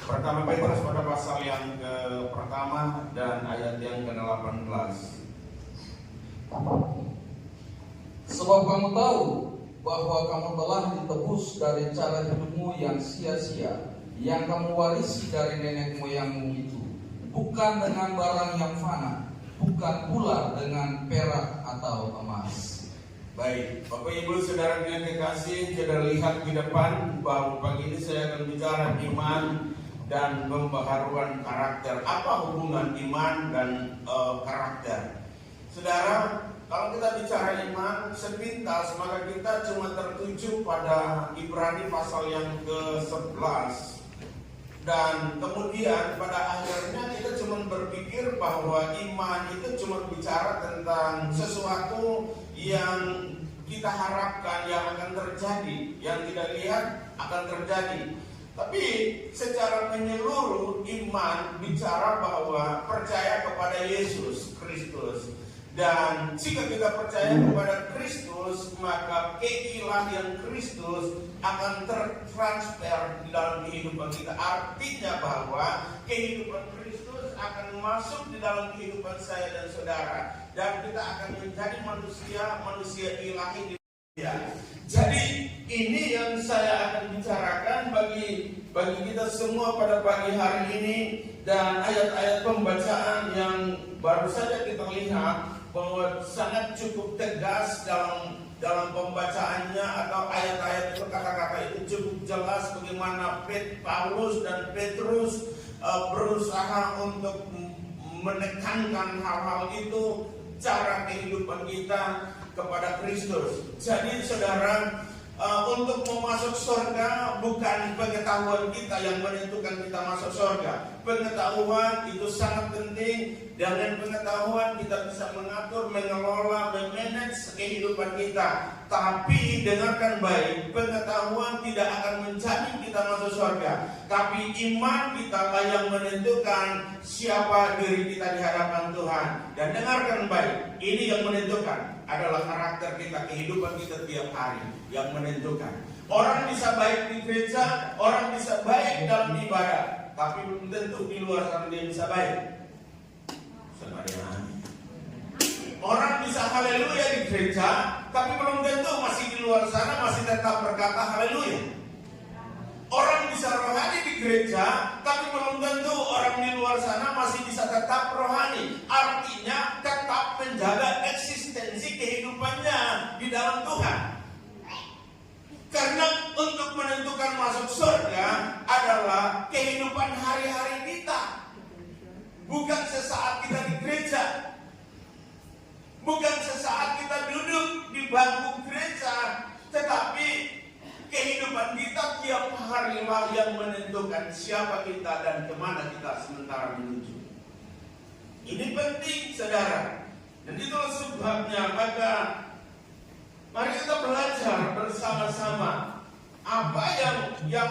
Pertama Petrus pada pasal yang pertama dan ayat yang ke-18. Sebab kamu tahu bahwa kamu telah ditebus dari cara hidupmu yang sia-sia, yang kamu warisi dari nenek moyangmu itu, bukan dengan barang yang fana, bukan pula dengan perak atau emas. Baik, Bapak Ibu Saudara yang dikasih, kita lihat di depan bahwa pagi ini saya akan bicara iman dan pembaharuan karakter. Apa hubungan iman dan karakter? Saudara, kalau kita bicara iman sepintas, maka kita cuma tertuju pada Ibrani pasal yang ke-11. Dan kemudian pada akhirnya kita cuma berpikir bahwa iman itu cuma bicara tentang sesuatu yang kita harapkan yang akan terjadi, yang tidak lihat akan terjadi. Tapi secara menyeluruh iman bicara bahwa percaya kepada Yesus Kristus. Dan jika kita percaya kepada Kristus, maka keilahian Kristus akan tertransfer di dalam kehidupan kita. Artinya bahwa kehidupan Kristus akan masuk di dalam kehidupan saya dan saudara, dan kita akan menjadi manusia ilahi di dunia. Jadi ini yang saya akan bicarakan bagi kita semua pada pagi hari ini, dan ayat-ayat pembacaan yang baru saja kita lihat bahwa sangat cukup tegas dalam pembacaannya, atau ayat-ayat itu, kata-kata itu cukup jelas bagaimana Paulus dan Petrus berusaha untuk menekankan hal-hal itu, cara kehidupan kita kepada Kristus. Jadi saudara, untuk memasuk surga bukan pengetahuan kita yang menentukan kita masuk surga. Pengetahuan itu sangat penting. Dengan pengetahuan kita bisa mengatur, mengelola, memanage kehidupan kita. Tapi dengarkan baik, pengetahuan tidak akan menjamin kita masuk surga. Tapi iman kita lah yang menentukan siapa diri kita di hadapan Tuhan. Dan dengarkan baik, ini yang menentukan adalah karakter kita, kehidupan kita tiap hari yang menentukan. Orang bisa baik di gereja, orang bisa baik dalam ibadah, tapi belum tentu di luar sana dia bisa baik. Orang bisa haleluya di gereja, tapi belum tentu masih di luar sana masih tetap berkata haleluya. Orang bisa rohani di gereja, tapi belum tentu orang di luar sana masih bisa tetap rohani. Artinya tetap menjaga eksistensi kehidupannya di dalam Tuhan. Karena untuk menentukan masuk surga adalah kehidupan hari-hari kita. Bukan sesaat kita di gereja, bukan sesaat kita duduk di bangku gereja, tetapi kehidupan kita tiap hari lah yang menentukan siapa kita dan kemana kita sementara menuju. Ini penting saudara. Dan itulah sebabnya maka mari kita belajar bersama-sama apa yang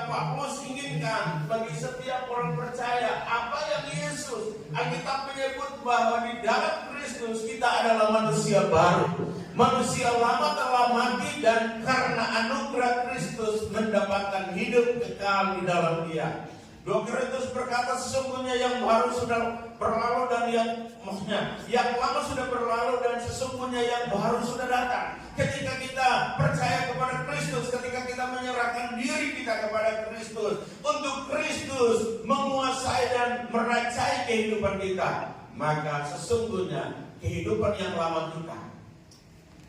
Paulus inginkan bagi setiap orang percaya, apa yang Yesus, Alkitab menyebut bahwa di dalam Kristus kita adalah manusia baru. Manusia lama telah mati dan karena anugerah Kristus mendapatkan hidup kekal di dalam Dia. 2 Korintus berkata sesungguhnya yang baru sudah berlalu dan yang lama sudah berlalu dan sesungguhnya yang baru sudah datang. Ketika kita percaya kepada Kristus, ketika kita menyerahkan diri kita kepada Kristus, untuk Kristus menguasai dan merajai kehidupan kita, maka sesungguhnya kehidupan yang lama kita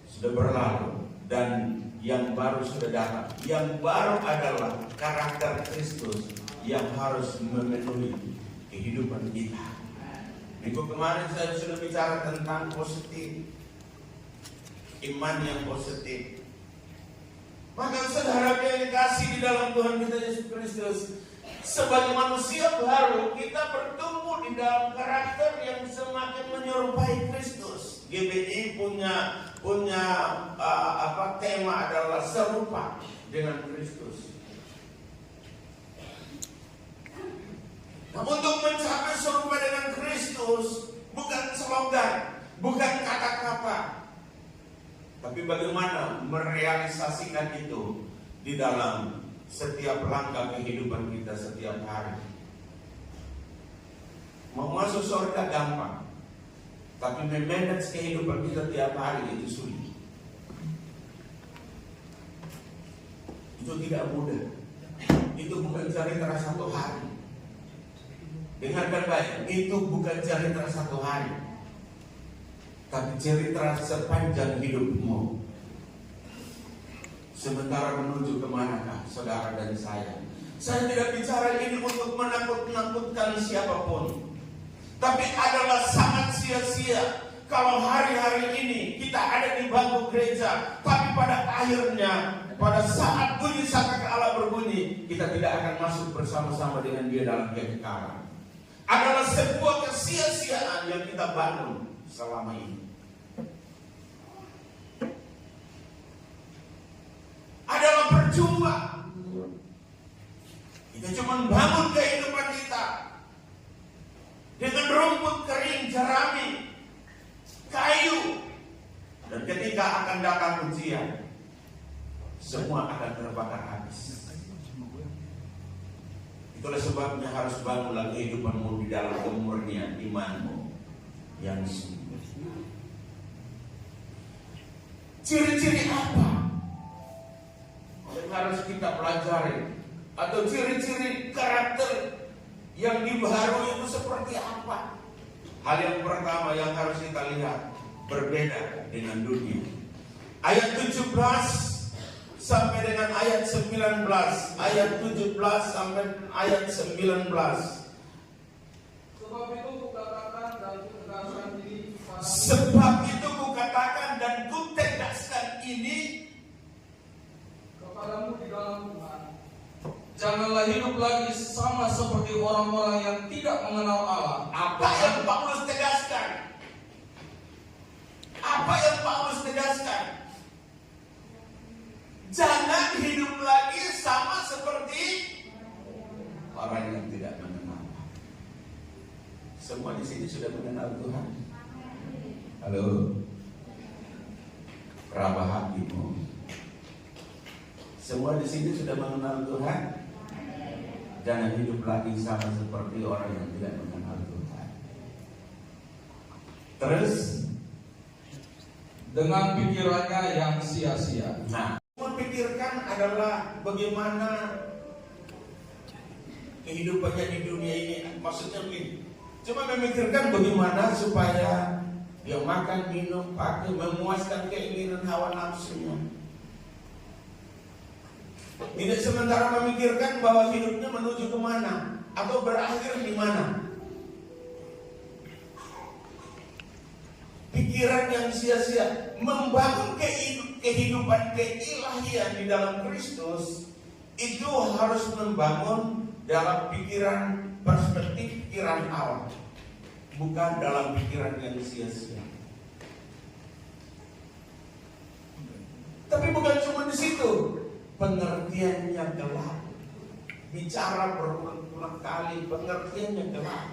sudah berlalu dan yang baru sudah datang. Yang baru adalah karakter Kristus yang harus memenuhi kehidupan kita. Minggu kemarin saya sudah bicara tentang positif, iman yang positif. Maka saudara yang dikasih di dalam Tuhan kita Yesus Kristus, sebagai manusia baru kita bertumbuh di dalam karakter yang semakin menyerupai Kristus. GBI punya tema adalah serupa dengan Kristus. Nah, untuk mencapai serupa dengan Kristus bukan slogan, bukan kata-kata, tapi bagaimana merealisasikan itu di dalam setiap langkah kehidupan kita setiap hari. Mau masuk surga gampang, tapi memanage kehidupan kita tiap hari itu sulit. Itu tidak mudah. Itu bukan cerita satu hari. Dengarkan baik, itu bukan cerita satu hari, tapi cerita sepanjang hidupmu. Sementara menuju kemanakah saudara dan saya? Saya tidak bicara ini untuk menakut-nakutkan siapapun, tapi adalah sangat sia-sia kalau hari-hari ini kita ada di bangku gereja, tapi pada akhirnya pada saat bunyi saka Allah berbunyi, kita tidak akan masuk bersama-sama dengan Dia dalam kekekalan. Adalah sebuah kesia-siaan yang kita bangun selama ini. Adalah percuma. Kita cuma bangun kehidupan kita dengan rumput kering, jerami, kayu, dan ketika akan datang ujian, semua akan terbakar habis. Itulah sebabnya harus bangunlah kehidupanmu di dalam kemurnian imanmu yang sungguh. Ciri-ciri apa yang harus kita pelajari? Atau ciri-ciri karakter yang dibaharui itu seperti apa? Hal yang pertama yang harus kita lihat, berbeda dengan dunia. Ayat 17 sampai dengan ayat 19, ayat 17 sampai ayat 19. Sebab itu kukatakan dan kutegaskan ini. Sebab itu kukatakan dan kutegaskan ini kepadamu di dalam Tuhan. Janganlah hidup lagi sama seperti orang-orang yang tidak mengenal Allah. Apa yang Paulus tegaskan? Apa yang Paulus tegaskan? Jangan hidup lagi sama seperti orang yang tidak mengenal. Semua di sini sudah mengenal Tuhan. Halo, Rabah hatimu. Semua di sini sudah mengenal Tuhan. Jangan hidup lagi sama seperti orang yang tidak mengenal Tuhan. Terus dengan pikirannya yang sia-sia. Nah, memikirkan adalah bagaimana kehidupannya di dunia ini. Maksudnya begini, cuma memikirkan bagaimana supaya dia makan, minum, pakai, memuaskan keinginan hawa nafsunya. Tidak sementara memikirkan bahwa hidupnya menuju kemana atau berakhir di mana. Pikiran yang sia-sia. Membangun kehidupan keilahian di dalam Kristus itu harus membangun dalam pikiran, perspektif pikiran Allah, bukan dalam pikiran yang sia-sia. Tapi bukan cuma di situ. Pengertiannya gelap. Bicara berulang-ulang kali, pengertiannya gelap.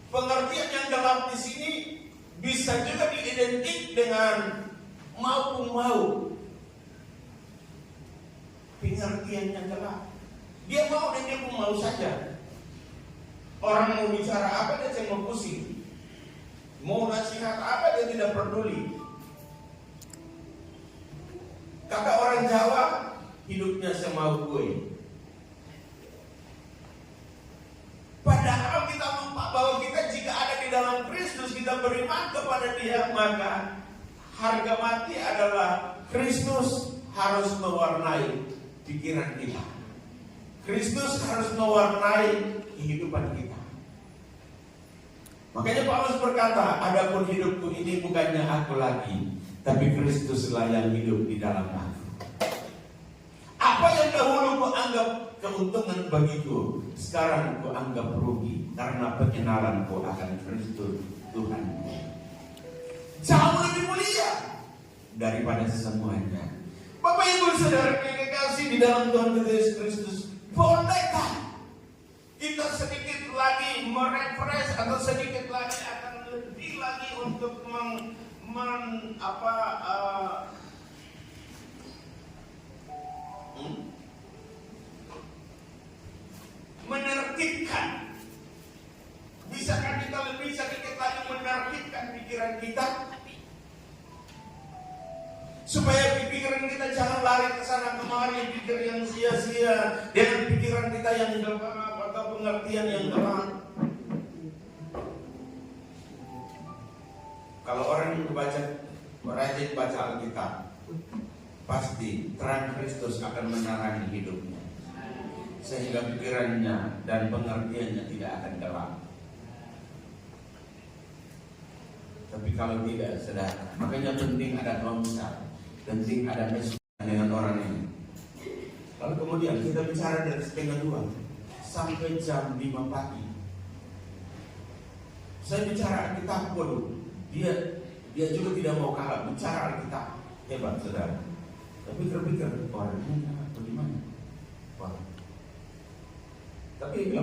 Pengertian yang gelap di sini bisa juga diidentik dengan mau. Pengertiannya gelap. Dia mau dan dia pun mau saja. Orang mau bicara apa dia cuma pusing. Mau nasihat apa dia tidak peduli. Kata orang Jawa, hidupnya semau gue. Padahal kita lupa bahwa kita jika ada di dalam Kristus, kita beriman kepada Dia, maka harga mati adalah Kristus harus mewarnai pikiran kita. Kristus harus mewarnai kehidupan kita. Makanya Paulus berkata, adapun hidupku ini bukannya aku lagi, tapi Kristuslah yang hidup di dalam aku. Apa yang dahulu ku anggap keuntungan bagiku, sekarang ku anggap rugi karena pengenalanku akan Kristus Tuhan. Jauh lebih mulia daripada semuanya. Bapak Ibu Saudara yang kekasih di dalam Tuhan Yesus Kristus, bolehkah kita sedikit lagi merefresh atau sedikit lagi akan lebih lagi untuk menertibkan lebih sedikit lagi menertibkan pikiran kita, supaya pikiran kita jangan lari ke sana kemari, pikir yang sia-sia, dengan pikiran kita yang gelap atau pengertian yang gelap. Kalau orang yang rajin baca Alkitab, pasti terang Kristus akan menerangi hidupnya, sehingga pikirannya dan pengertiannya tidak akan gelap. Tapi kalau tidak, saudara, makanya penting ada konsep, penting ada kesempatan dengan orang ini. Lalu kemudian kita bicara dari 1:30 sampai jam 5 pagi. Saya bicara Alkitab dulu. Dia juga tidak mau kalah bicara Alkitab. Hebat, saudara. Tapi berpikir orang ini bagaimana? Wah. Tapi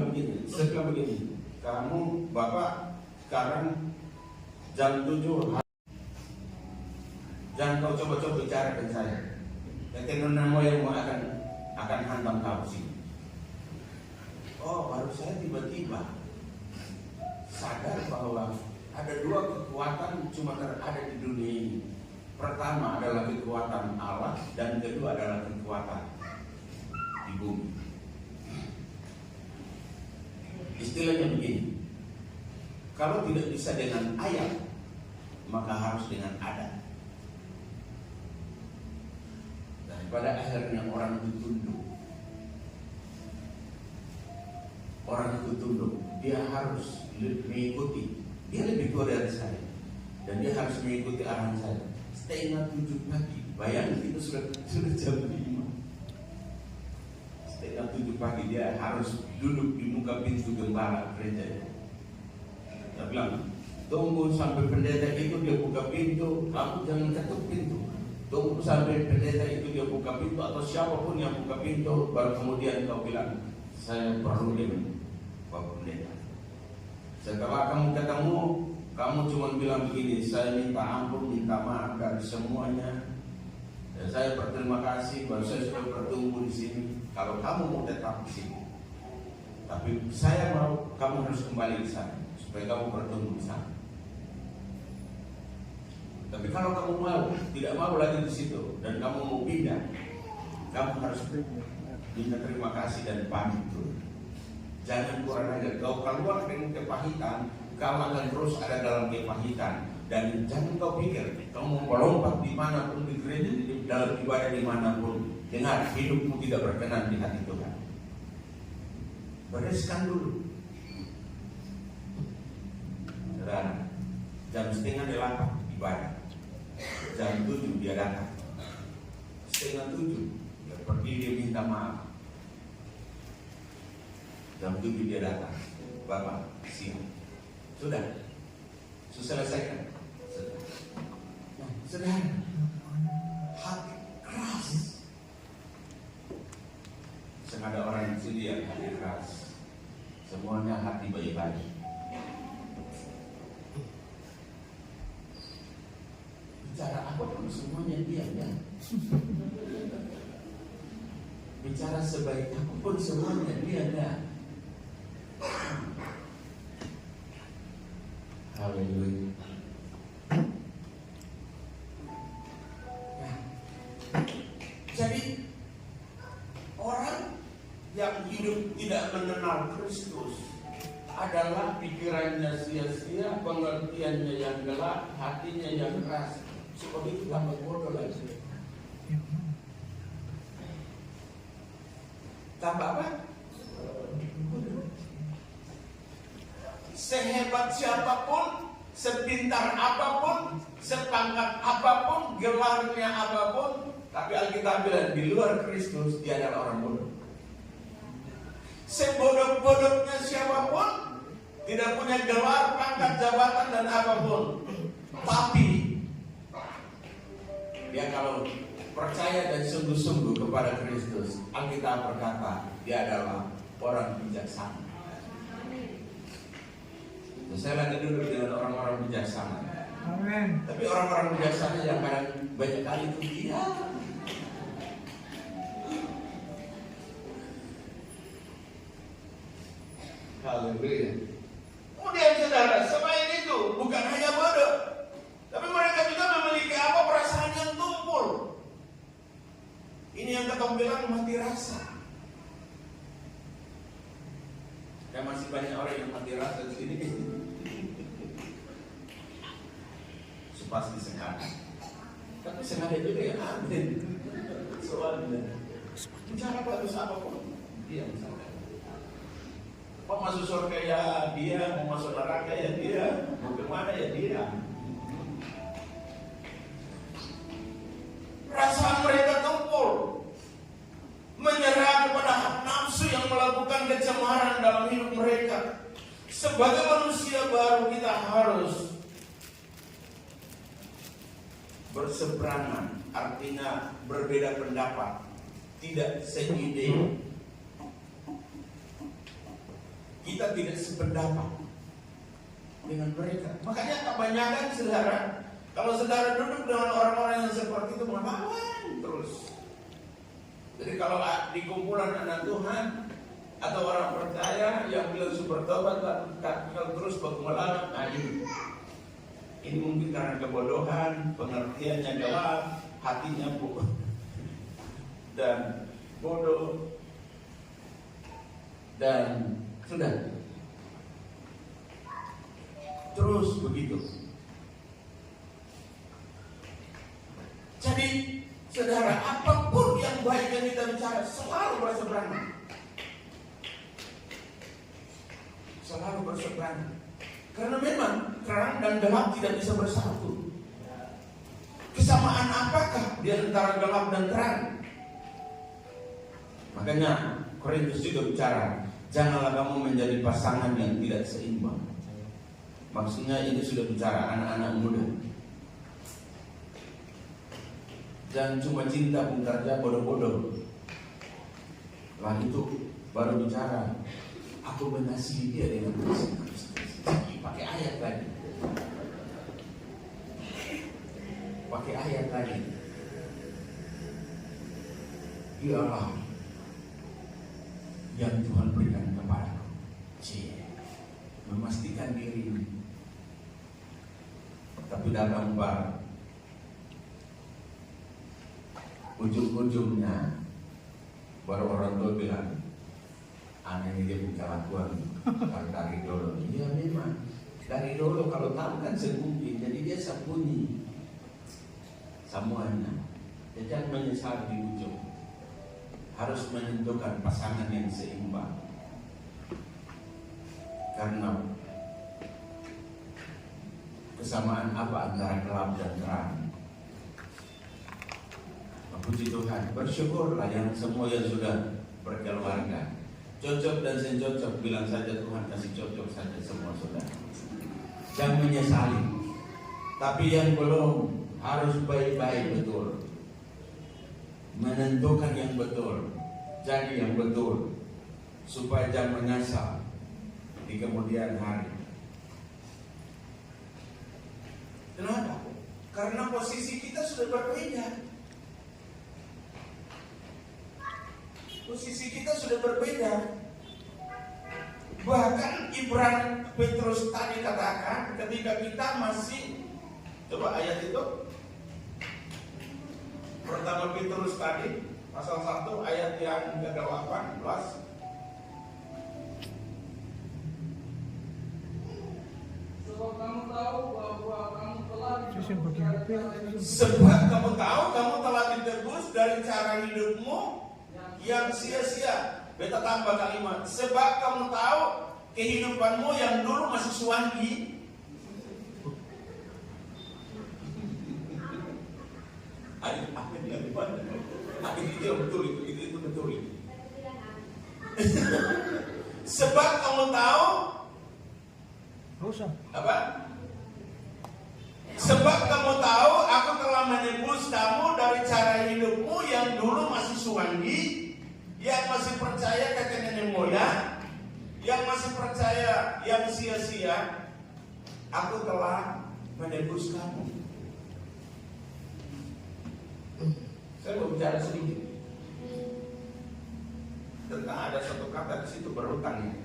saya bilang begini, kamu Bapak sekarang jam 7, jangan kau coba-coba bicara dengan saya. Nanti nona moyang akan hantam kau sini. Oh, baru saya tiba-tiba sadar bahwa ada dua kekuatan cuma ada di dunia ini. Pertama adalah kekuatan Allah, dan kedua adalah kekuatan di bumi. Istilahnya begini, kalau tidak bisa dengan ayat, maka harus dengan adat. Dan pada akhirnya orang itu tunduk. Orang itu tunduk, dia harus mengikuti. Dia lebih tua dari saya, dan dia harus mengikuti arahan saya. 6:30 pagi, bayangin itu sudah jam 5. 6:30 pagi dia harus duduk di muka pintu gembala gereja. Dia bilang, tunggu sampai pendeta itu dia buka pintu, kamu jangan ketuk pintu. Tunggu sampai pendeta itu dia buka pintu, atau siapapun yang buka pintu, baru kemudian kau bilang, saya perlu dengan Pak Pendeta. Setelah kamu ketemu, kamu cuma bilang begini, saya minta ampun, minta maaf dari semuanya, dan saya berterima kasih bahwa saya sudah bertumbuh di sini. Kalau kamu mau tetap di sini, tapi saya mau kamu harus kembali di sana supaya kamu bertumbuh di sana. Tapi kalau kamu tidak mau lagi di situ dan kamu mau pindah, kamu harus minta terima kasih dan pamit dulu. Jangan kurang ajar. Kau keluar dengan kepahitan, kau akan terus ada dalam kepahitan. Dan jangan kau pikir kau mau melompat dimanapun di gereja, di dalam ibadah dimanapun. Dengar, hidupmu tidak berkenan di hati Tuhan. Bereskan dulu. Saudara, jam 6:30 ibadah. Jam 7 dia datang. 6:30 dia pergi, dia minta maaf. Jam 7 dia datang, Bapak siap. Sudah selesaikan. Nah, saudara, hati keras. Ada orang yang sini yang hati keras, semuanya hati baik-baik. Bicara apapun semuanya diam ya. Bicara sebaik apapun semuanya diam ya. Haleluya. Jadi orang yang hidup tidak mengenal Kristus adalah pikirannya sia-sia, pengertiannya yang gelap, hatinya yang keras. Seperti itu tambah bodoh lagi. Tambah apa? Sehebat siapapun, sepintar apapun, sepangkat apapun, gelarnya apapun, tapi Alkitab bilang di luar Kristus dia adalah orang bodoh. Sebodoh-bodohnya siapapun, tidak punya gelar, pangkat, jabatan dan apapun, tapi dia kalau percaya dan sungguh-sungguh kepada Kristus, Alkitab berkata dia adalah orang bijaksana. Saya lagi duduk dengan orang-orang bijaksana. Amen. Tapi orang-orang bijaksana yang kadang banyak kali itu dia. Haleluya. Kemudian saudara, Dan masih banyak orang yang mati rasa di sini. Pasti sengaja. Tapi sengaja juga ya, amin. Soalnya bicara bagus apa pun dia misalkan. Mau masuk surga ya dia, mau masuk neraka ya dia, mau kemana ya dia. Perasaan mereka tumpul, menyerah kepada nafsu yang melakukan kecemaran dalam hidup mereka. Sebagai manusia baru kita harus berseberangan, artinya berbeda pendapat, tidak seide. Kita tidak sependapat dengan mereka. Makanya kebanyakan saudara, kalau saudara duduk dengan orang-orang yang seperti itu, melawan terus. Jadi kalau di kumpulan anak Tuhan atau orang percaya yang bilang super tobat, kalau terus melawan, ini mungkin karena kebodohan, pengertiannya gelap, hatinya dan bodoh, dan sudah terus begitu. Jadi saudara, apapun yang baik yang kita bicara selalu berseberangan, selalu berseberangan. Karena memang terang dan gelap tidak bisa bersatu. Kesamaan apakah di antara gelap dan terang? Makanya Korintus juga bicara, janganlah kamu menjadi pasangan yang tidak seimbang. Maksudnya ini sudah bicara anak-anak muda. Jangan cuma cinta pun kerja bodoh-bodoh. Lah itu baru bicara, aku mengasihi dia dengan kasih. Pakai ayat lagi. Pakai ayat lagi. Dialah yang Tuhan berikan kepadaku. Memastikan diri. Tapi datang bar, ujung-ujungnya baru orang tua bilang, anak ini dia punya kelakuan dari dulu. Iya memang dari dulu, kalau tahu kan sembunyi, jadi dia sembunyi semuanya. Dia jangan menyesal di ujung. Harus menentukan pasangan yang seimbang. Karena kesamaan apa antara gelap dan terang? Puji Tuhan, bersyukurlah yang semua yang sudah berkeluarga. Cocok dan sencocok, bilang saja Tuhan kasih cocok saja semua saudara. Jangan menyesali. Tapi yang belum harus baik-baik betul. Menentukan yang betul, jadi yang betul, supaya jangan menyesal di kemudian hari. Kenapa? Karena posisi kita sudah berbeda. Posisi kita sudah berbeda. Bahkan Ibrani Petrus tadi katakan, ketika kita masih, coba ayat itu, pertama Petrus tadi pasal 1 ayat yang ke-18. Sebab kamu tahu bahwa kamu telah ditebus dari cara hidupmu yang sia-sia. Beta tambah kalimat, sebab kamu tahu kehidupanmu yang dulu masih suwangi. Itu betul, itu betul. Sebab kamu tahu apa? Sebab kamu tahu aku telah menebus kamu dari cara hidupmu yang dulu masih suwangi, yang masih percaya kakek nenek moyang, yang masih percaya yang sia-sia. Aku telah menebus kamu. Saya mau bicara sedikit tentang ada satu kata di situ, berhutang ini.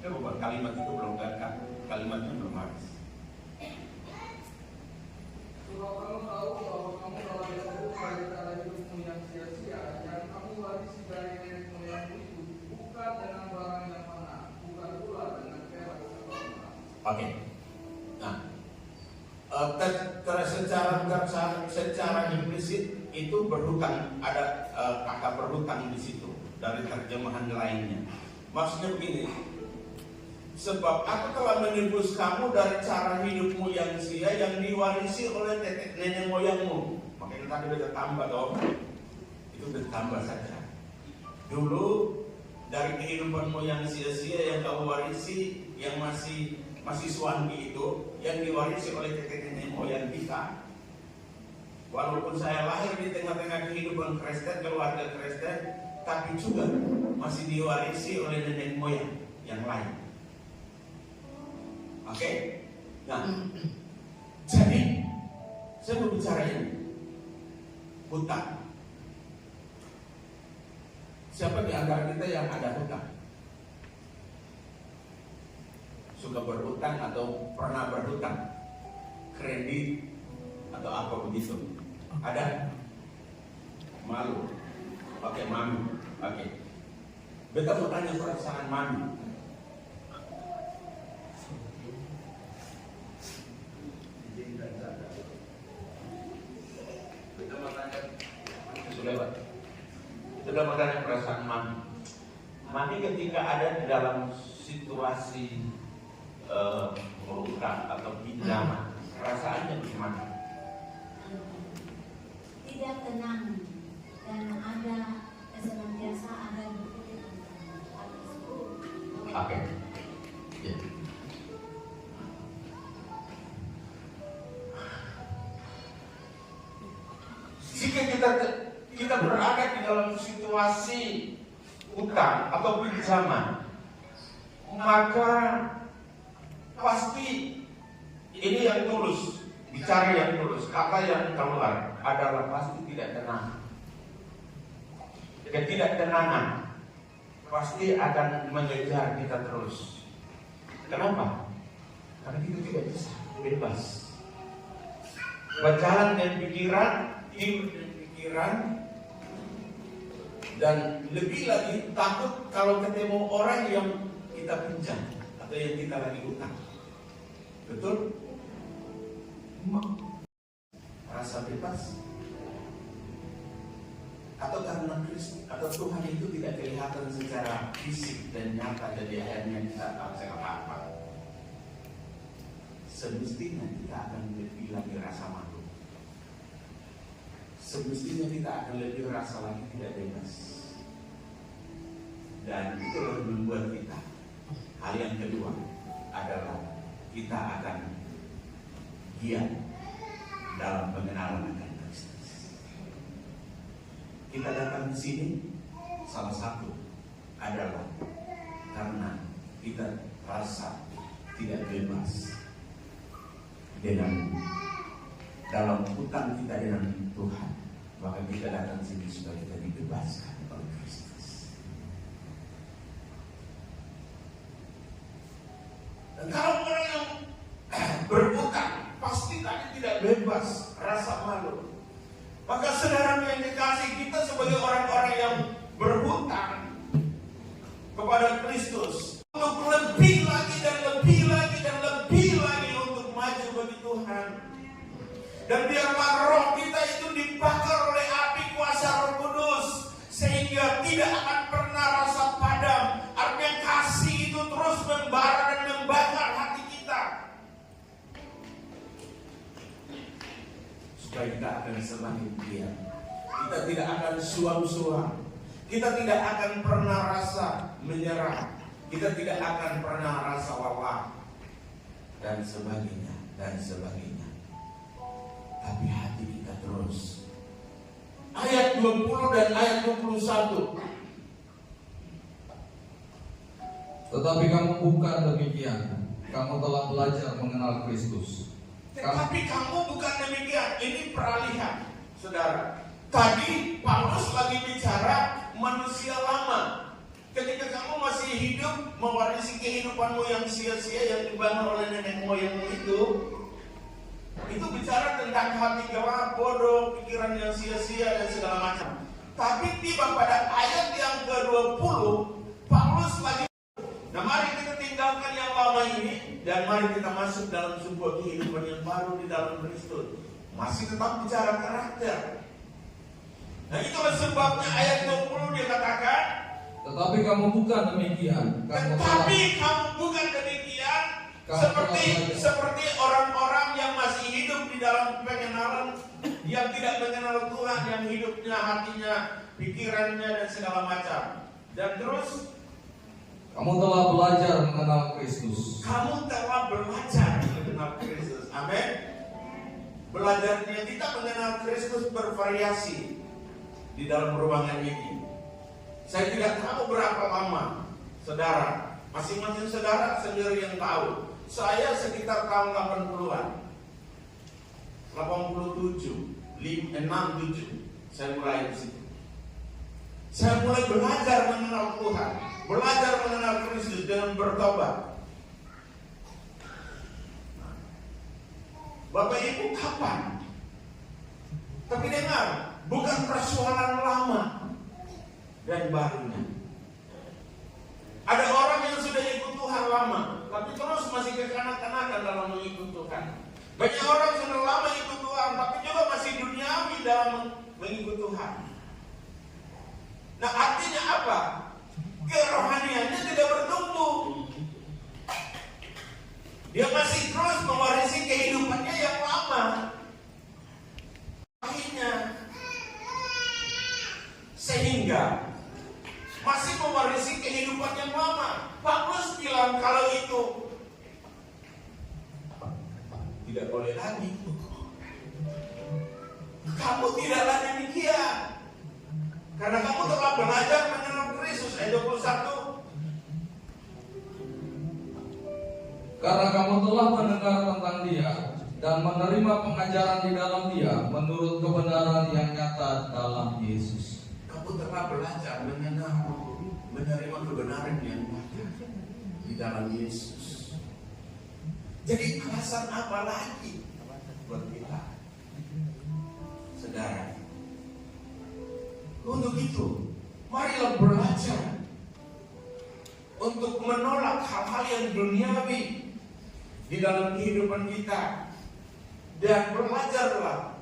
Saya buat kalimat itu belum lengkap, kalimatnya belum habis. Kalau kamu tahu bahwa kamu telah ditebus dari cara hidupmu yang sia-sia, yang kamu warisi dari nenek moyangmu itu bukan dengan barang yang mana, bukan pula dengan perak atau emas. Oke. Nah, secara implisit itu berhutang, ada kata berhutang di situ dari terjemahan lainnya. Maksudnya begini, sebab aku telah menebus kamu dari cara hidupmu yang sia yang diwarisi oleh nenek moyangmu. Makanya tadi udah tambah dong, itu bertambah saja. Dulu dari kehidupanmu yang sia-sia yang kamu warisi, yang masih suami itu, yang diwarisi oleh nenek moyang kita. Walaupun saya lahir di tengah-tengah kehidupan Kristen, keluarga Kristen, tapi juga masih diwarisi oleh nenek moyang yang lain. Oke? Nah, jadi saya mau bicara ini, hutang. Siapa di antara kita yang ada hutang? Suka berhutang atau pernah berhutang? Kredit atau apa begitu? Ada? Malu? Oke, malu. Oke. Beta mau tanya perasaan malu. Beta mau tanya, sudah mau tanya perasaan mami. Mami ketika ada di dalam situasi berhutang atau pinjaman, perasaannya gimana? Tidak tenang dan senantiasa ada berpikir tentang habisku. Oke. Ya. Jika kita berada di dalam situasi utang atau pinjaman, maka pasti ini yang tulus, bicara yang tulus, kata yang keluar adalah pasti tidak tenang. Ketidaktenangan pasti akan mengejar kita terus. Kenapa? Karena kita tidak bisa bebas berjalan dengan pikiran, dan lebih lagi takut kalau ketemu orang yang kita pinjam atau yang kita lagi utang. Betul? Rasa bebas atau karena Kristus atau Tuhan itu tidak kelihatan secara fisik dan nyata, jadi akhirnya kita tak bisa apa-apa. Semestinya kita akan lebih lagi rasa malu. Semestinya kita akan lebih rasa lagi tidak bebas. Dan itu yang membuat kita. Hal yang kedua adalah kita akan giat dalam pengenalan akan Kristus. Kita datang di sini salah satu adalah karena kita rasa tidak bebas dengan dalam hutang kita dengan Tuhan, maka kita datang sini supaya kita dibebaskan oleh Kristus. Dan kalau orang yang berhutang pasti tadi tidak bebas, rasa malu. Maka saudara yang dikasih, kita sebagai orang-orang yang berhutang kepada Kristus untuk lebih lagi dan lebih lagi dan lebih lagi untuk maju bagi Tuhan. Dan biarlah roh kita itu dibakar oleh api kuasa Roh Kudus sehingga tidak akan pernah rasa padam. Artinya kasih itu terus membara dan membakar hati kita, supaya kita akan semakin diam. Kita tidak akan suam-suam. Kita tidak akan pernah rasa menyerah. Kita tidak akan pernah rasa lelah dan sebagainya dan sebagainya. Tapi hati kita terus. Ayat 20 dan ayat 21. Tetapi kamu bukan demikian. Kamu telah belajar mengenal Kristus. Tetapi kamu bukan demikian. Ini peralihan, saudara. Tadi Paulus lagi bicara manusia lama. Ketika kamu masih hidup, mewarisi kehidupanmu yang sia-sia yang dibangun oleh nenek moyangmu itu bicara tentang hati gelap, bodoh, pikiran yang sia-sia dan segala macam. Tapi tiba pada ayat di 20, Paulus lagi. Nah, mari kita tinggalkan yang lama ini dan mari kita masuk dalam sebuah kehidupan yang baru di dalam Kristus. Masih tetap bicara karakter. Nah, itulah sebabnya ayat 20 dia katakan, tetapi kamu bukan demikian. Seperti orang-orang yang masih hidup di dalam pengenalan, yang tidak mengenal Tuhan, yang hidupnya, hatinya, pikirannya dan segala macam. Dan terus, kamu telah belajar mengenal Kristus. Kamu telah belajar mengenal Kristus. Amin. Belajarnya kita mengenal Kristus bervariasi di dalam ruangan ini. Saya tidak tahu berapa lama, saudara. Masing-masing saudara sendiri yang tahu. Saya sekitar tahun 80-an. 87, 67. Saya mulai di situ. Saya mulai belajar mengenal Tuhan, belajar mengenal Kristus dengan bertobat. Bapak Ibu kapan? Tapi dengar, bukan persoalan lama dan barunya. Ada orang yang sudah ikut Tuhan lama, tapi terus masih kekanak-kanakan dalam mengikut Tuhan. Banyak orang sudah lama ikut Tuhan, tapi juga masih duniawi dalam mengikut Tuhan. Nah, artinya apa? Kerohaniannya tidak bertumbuh. Dia masih terus mewarisi kehidupannya yang lama. Akhirnya, sehingga masih mewarisi kehidupan yang lama. Paulus bilang kalau itu tidak boleh lagi. Kamu tidaklah demikian. Karena kamu telah belajar mengenal Kristus. Ayat 21. Karena kamu telah mendengar tentang Dia dan menerima pengajaran di dalam Dia menurut kebenaran yang nyata dalam Yesus. Kamu telah belajar mengenal, menerima kebenaran yang nyata di dalam Yesus. Jadi alasan apa lagi buat kita, saudara? Untuk itu, marilah belajar untuk menolak hal-hal yang duniawi di dalam kehidupan kita, dan belajarlah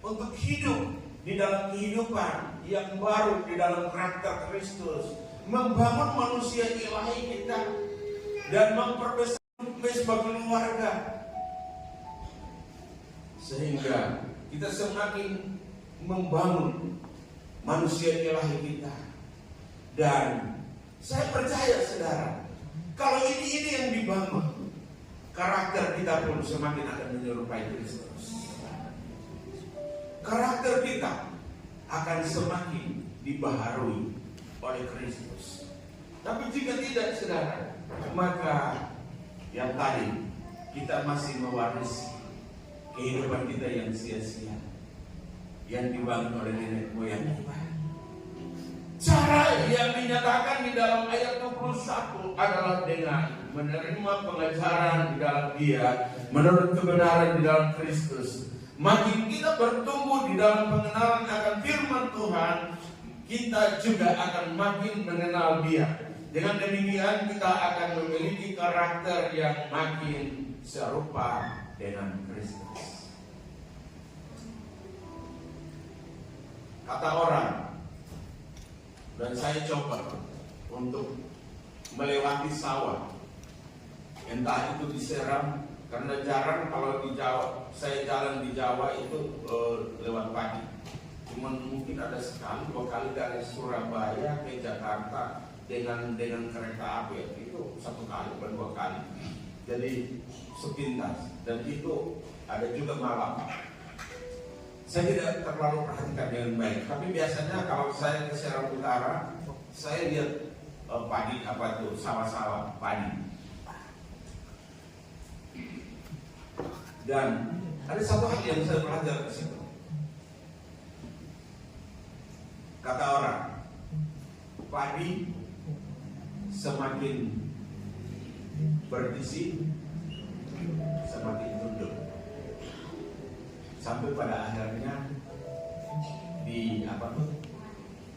untuk hidup di dalam kehidupan yang baru di dalam karakter Kristus, membangun manusia ilahi kita dan memperbesar sebagai keluarga, sehingga kita semakin membangun manusia ilahi kita. Dan saya percaya, saudara, kalau ini yang dibangun, karakter kita pun semakin akan menyerupai Kristus. Karakter kita akan semakin dibaharui oleh Kristus. Tapi jika tidak, saudara, maka yang tadi kita masih mewarisi kehidupan kita yang sia-sia, yang dibangun oleh nenek moyang kita. Cara yang dinyatakan di dalam ayat 21 adalah dengan menerima pengajaran di dalam Dia menurut kebenaran di dalam Kristus. Makin kita bertumbuh di dalam pengenalan akan firman Tuhan, kita juga akan makin mengenal Dia. Dengan demikian kita akan memiliki karakter yang makin serupa dengan Kristus. Kata orang, dan saya coba untuk melewati sawah, entah itu diseram, karena jarang kalau di Jawa, saya jalan di Jawa itu lewat pagi. Cuman mungkin ada sekali, 2 kali dari Surabaya ke Jakarta dengan kereta api, itu 1 kali atau 2 kali. Jadi sepintas, dan itu ada juga malam. Saya tidak terlalu perhatikan dengan baik, tapi biasanya kalau saya ke Serang Utara, saya lihat padi apa itu, sawah-sawah padi. Dan ada satu hal yang saya belajar di situ. Kata orang, padi semakin berisi, semakin tunduk, sampai pada akhirnya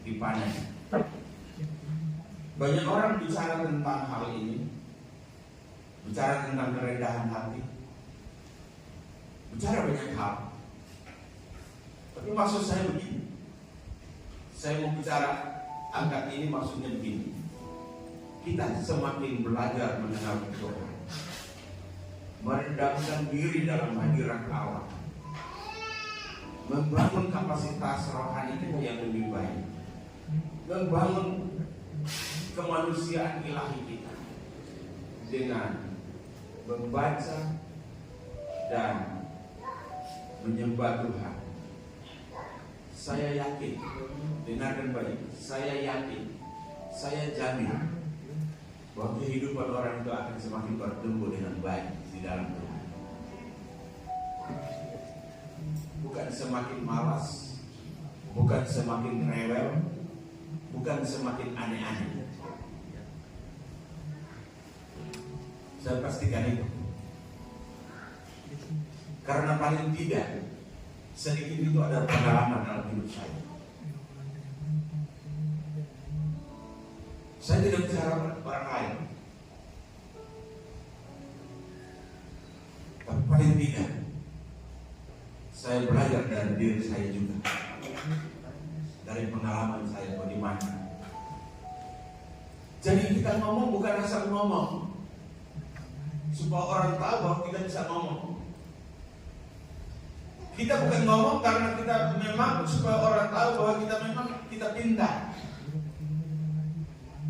dipanen. Banyak orang bicara tentang hal ini, bicara tentang kerendahan hati, bicara banyak hal. Tapi maksud saya begini, saya mau bicara angkat ini maksudnya begini. Kita semakin belajar mengenal Tuhan, merendahkan diri dalam hadirat Allah, membangun kapasitas rohani kita yang lebih baik, membangun kemanusiaan ilahi kita dengan membaca dan menyembah Tuhan. Saya yakin, dengarkan baik, saya yakin, saya jamin bahwa kehidupan orang itu akan semakin bertumbuh dengan baik di dalam Tuhan. Bukan semakin malas, bukan semakin rewel, bukan semakin aneh-aneh. Saya pastikan itu. Karena paling tidak sedikit itu ada pengalaman dalam hidup saya. Saya tidak bicara orang lain, tapi paling tidak saya belajar dari diri saya juga, dari pengalaman saya bagaimana. Jadi kita ngomong bukan asal ngomong supaya orang tahu bahwa kita bisa ngomong. Kita bukan ngomong karena kita memang supaya orang tahu bahwa kita memang kita pintar.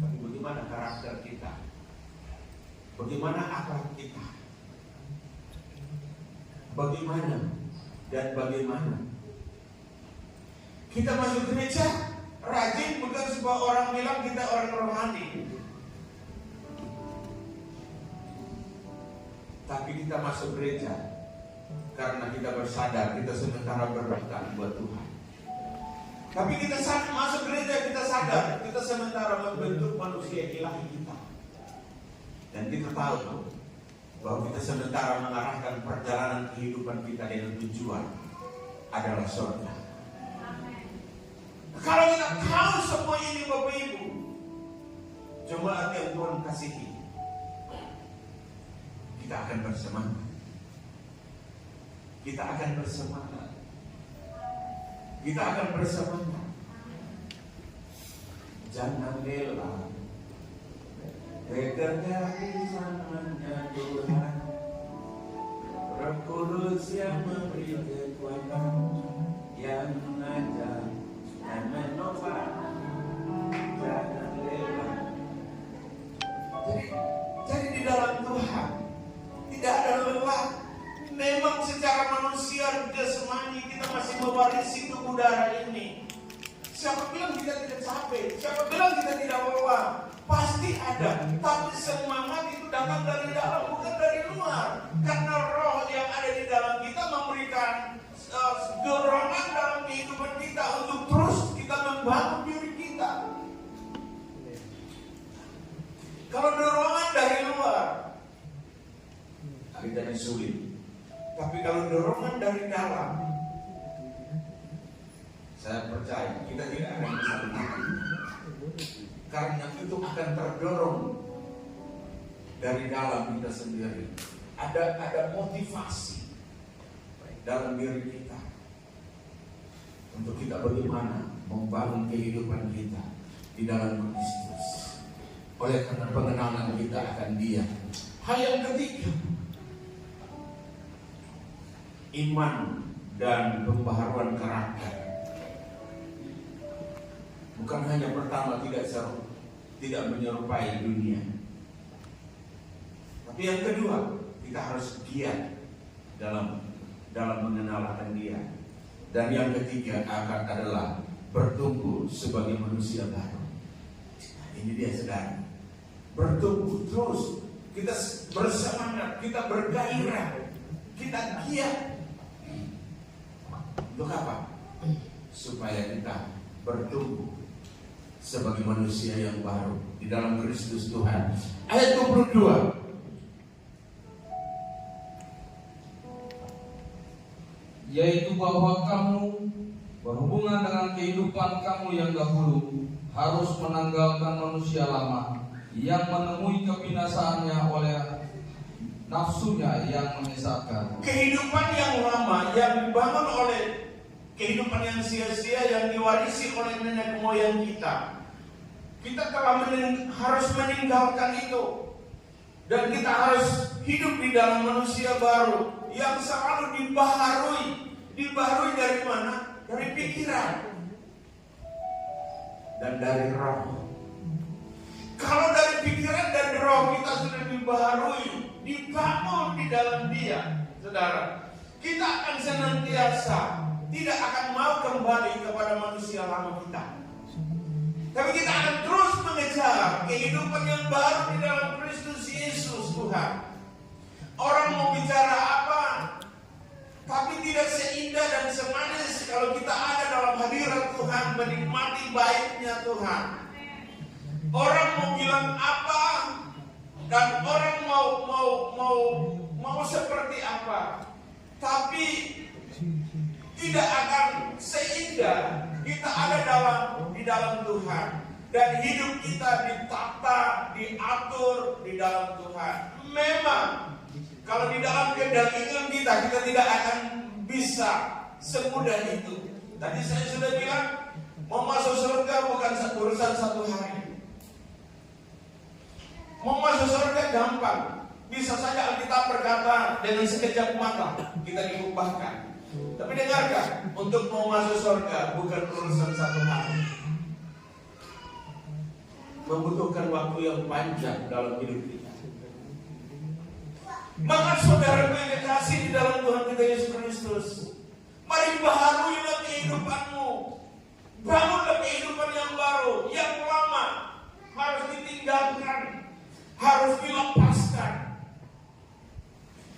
Tapi bagaimana karakter kita? Bagaimana akhlak kita? Bagaimana dan bagaimana? Kita masuk gereja rajin bukan supaya orang bilang kita orang rohani. Tapi kita masuk gereja karena kita bersadar kita sementara berberkat buat Tuhan. Tapi kita masuk gereja kita sadar kita sementara membentuk manusia ilahi kita. Dan kita tahu bahwa kita sementara mengarahkan perjalanan kehidupan kita dengan tujuan adalah surga. Kalau kita tahu semua ini Bapak Ibu, jemaat yang Tuhan kasihi, kita akan bersemangat. Kita akan bersemangat. Kita akan bersemangat. Jangan lelah bekerja di sananya Tuhan. Roh Kudus yang memberi kekuatan, yang mengajar dan menopang. Jangan lelah. Jadi di dalam Tuhan tidak ada lelah. Memang secara manusia jasmani kita masih mewarisi tubuh darah ini. Siapa bilang kita tidak capek? Siapa bilang kita tidak lelah? Pasti ada. Tapi semangat itu datang dari dalam, bukan dari luar. Karena roh yang ada di dalam kita memberikan dorongan dalam kehidupan kita untuk terus kita membangun diri kita. Kalau dorongan dari luar, akhirnya sulit. Tapi kalau dorongan dari dalam, saya percaya kita tidak akan bisa menang. Karena itu akan terdorong dari dalam kita sendiri. Ada motivasi dalam diri kita untuk kita bagaimana membangun kehidupan kita di dalam Kristus. Oleh karena pengenalan kita akan Dia. Hal yang ketiga, iman dan pembaharuan karakter. Bukan hanya pertama tidak menyerupai dunia, tapi yang kedua kita harus giat dalam mengenal akan Dia. Dan yang ketiga adalah bertumbuh sebagai manusia baru. Ini dia saudara, bertumbuh terus. Kita bersemangat, kita bergairah, kita giat. Untuk apa? Supaya kita bertumbuh sebagai manusia yang baru di dalam Kristus Tuhan. Ayat 22. Yaitu bahwa kamu Berhubungan dengan kehidupan kamu yang dahulu, harus menanggalkan manusia lama yang menemui kebinasaannya oleh nafsunya yang menyesatkan. Kehidupan yang lama yang dibangun oleh kehidupan yang sia-sia yang diwarisi oleh nenek moyang kita. Kita telah harus meninggalkan itu. Dan kita harus hidup di dalam manusia baru yang selalu dibaharui. Dibaharui dari mana? Dari pikiran dan dari roh. Kalau dari pikiran dan roh kita sudah dibaharui, dibangun di dalam Dia, saudara, kita akan senantiasa tidak akan mau kembali kepada manusia lama kita. Tapi kita akan terus mengejar kehidupan yang baru di dalam Kristus Yesus Tuhan. Orang mau bicara apa, tapi tidak seindah dan semanis kalau kita ada dalam hadirat Tuhan, menikmati baiknya Tuhan. Orang mau bilang apa, dan orang mau seperti apa, tapi tidak akan seindah kita ada di dalam Tuhan, dan hidup kita ditata, diatur di dalam Tuhan. Memang kalau di dalam kedagingan kita tidak akan bisa semudah itu. Tadi saya sudah bilang, mau masuk surga bukan urusan satu hari. Mau masuk surga gampang. Bisa saja Alkitab berkata dengan sekejap mata kita diubahkan. Tapi dengarkan, untuk mau masuk surga bukan urusan satu hari. Membutuhkan waktu yang panjang dalam hidup kita. Maka saudara yang dikasih di dalam Tuhan kita Yesus Kristus, mari baharuilah kehidupanmu. Bangunlah kehidupan yang baru. Yang lama harus ditinggalkan, harus dilepaskan.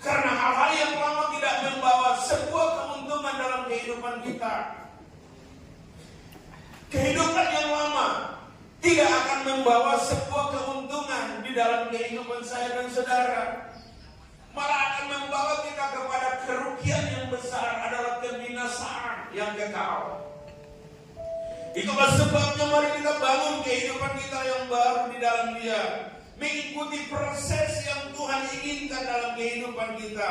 Karena hal-hal yang lama tidak membawa sebuah keuntungan dalam kehidupan kita. Kehidupan yang lama tidak akan membawa sebuah keuntungan di dalam kehidupan saya dan saudara. Malah akan membawa kita kepada kerugian yang besar, adalah kebinasaan yang kekal. Itulah sebabnya mari kita bangun kehidupan kita yang baru di dalam Dia, mengikuti proses yang Tuhan inginkan dalam kehidupan kita.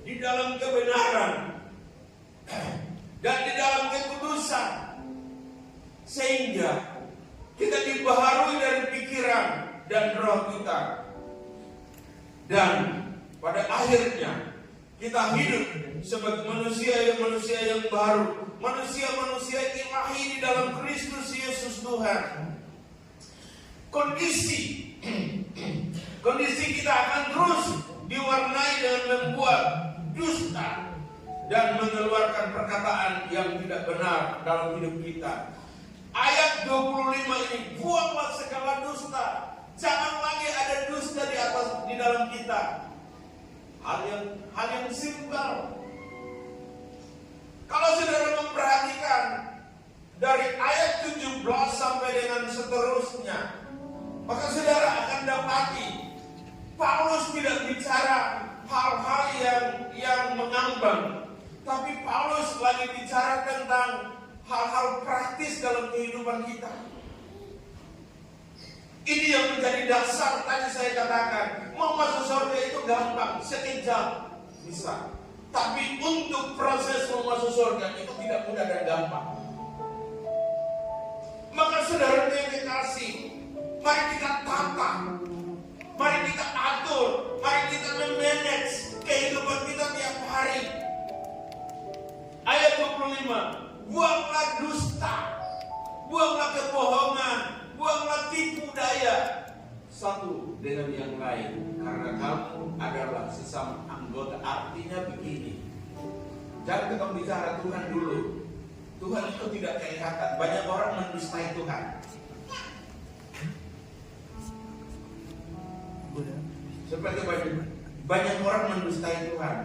Di dalam kebenaran dan di dalam kekudusan, sehingga kita dibaharui dari pikiran dan roh kita, dan pada akhirnya kita hidup sebagai manusia yang baru, manusia ilahi di dalam Kristus Yesus Tuhan. Kondisi kita akan terus diwarnai dengan membuat dusta dan mengeluarkan perkataan yang tidak benar dalam hidup kita. Ayat 25 ini, buanglah segala dusta. Jangan lagi ada dusta di dalam kita. Hal yang simpel. Kalau saudara memperhatikan dari ayat 17 sampai dengan seterusnya, maka saudara akan dapati Paulus tidak bicara hal-hal yang mengambang, tapi Paulus lagi bicara tentang hal-hal praktis dalam kehidupan kita. Ini yang menjadi dasar tadi saya katakan, mau masuk surga itu gampang, sekejap bisa. Tapi untuk proses mau masuk surga itu tidak mudah dan gampang. Maka saudara yang dikasih, mari kita tata, mari kita atur, mari kita memanage kehidupan kita tiap hari. Ayat 25. Buanglah dusta, buanglah kebohongan, buanglah tipu daya satu dengan yang lain, karena kamu adalah sesama anggota. Artinya begini, jangan kita bicara Tuhan dulu. Tuhan itu tidak kelihatan. Banyak orang mendustai Tuhan. Seperti banyak orang mendustai Tuhan.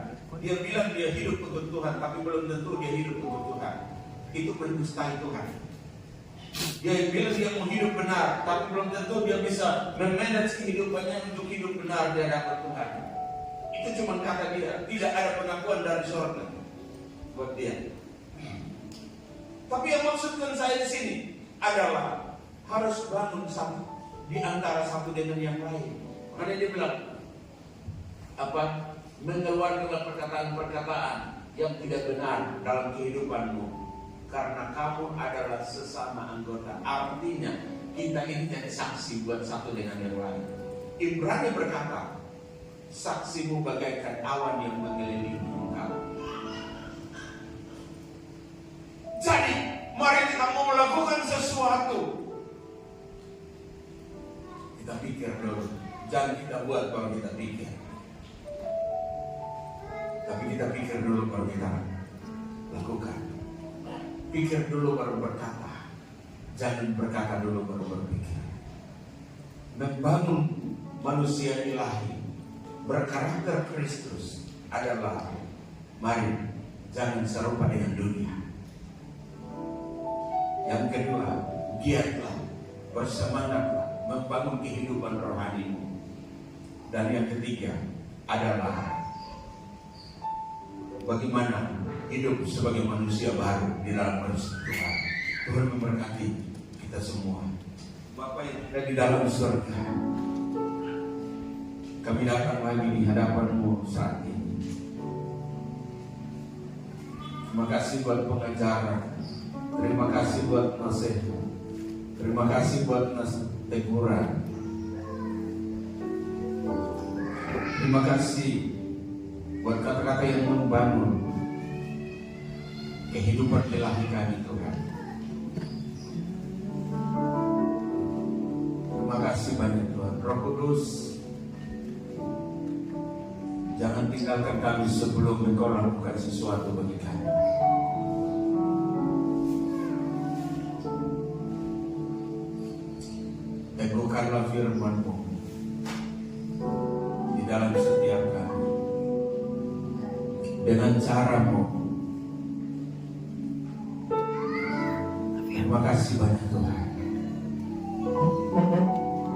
Dia bilang dia hidup untuk Tuhan, tapi belum tentu dia hidup untuk Tuhan. Itu mendustai Tuhan. Dia bilang dia mau hidup benar, tapi belum tentu dia bisa memanage kehidupannya untuk hidup benar di hadapan Tuhan. Itu Itu cuma kata dia, tidak ada pengakuan dari surga buat dia. Tapi yang maksudkan saya di sini adalah harus bangun satu di antara satu dengan yang lain. Makanya dia bilang apa? Mengeluarkan perkataan-perkataan yang tidak benar dalam kehidupanmu, karena kamu adalah sesama anggota. Artinya kita ini jadi saksi buat satu dengan yang lain. Ibrani berkata, saksimu bagaikan awan yang mengelilingi engkau. Jadi mari kita mau melakukan sesuatu, kita pikir dulu. Jangan kita buat baru kita pikir, tapi kita pikir dulu baru kita lakukan. Pikir dulu baru berkata, jangan berkata dulu baru berpikir. Membangun manusia ilahi berkarakter Kristus adalah, mari jangan serupa dengan dunia. Yang kedua, giatlah, bersemangatlah membangun kehidupan rohanimu. Dan yang ketiga adalah bagaimana hidup sebagai manusia baru di dalam Kristus Tuhan. Tuhan memberkati kita semua. Bapa yang ada di dalam surga, kami datang lagi di hadapan-Mu saat ini. Terima kasih buat pengajaran, terima kasih buat nasihat, terima kasih buat teguran, terima kasih buat kata-kata yang membangun kehidupan ilahi kami Tuhan. Terima kasih banyak Tuhan. Roh Kudus, jangan tinggalkan kami sebelum Engkau lakukan sesuatu bagi kami. Teguhkanlah firman-Mu di dalam setiap kami dengan cara-Mu. Terima kasih banyak Tuhan.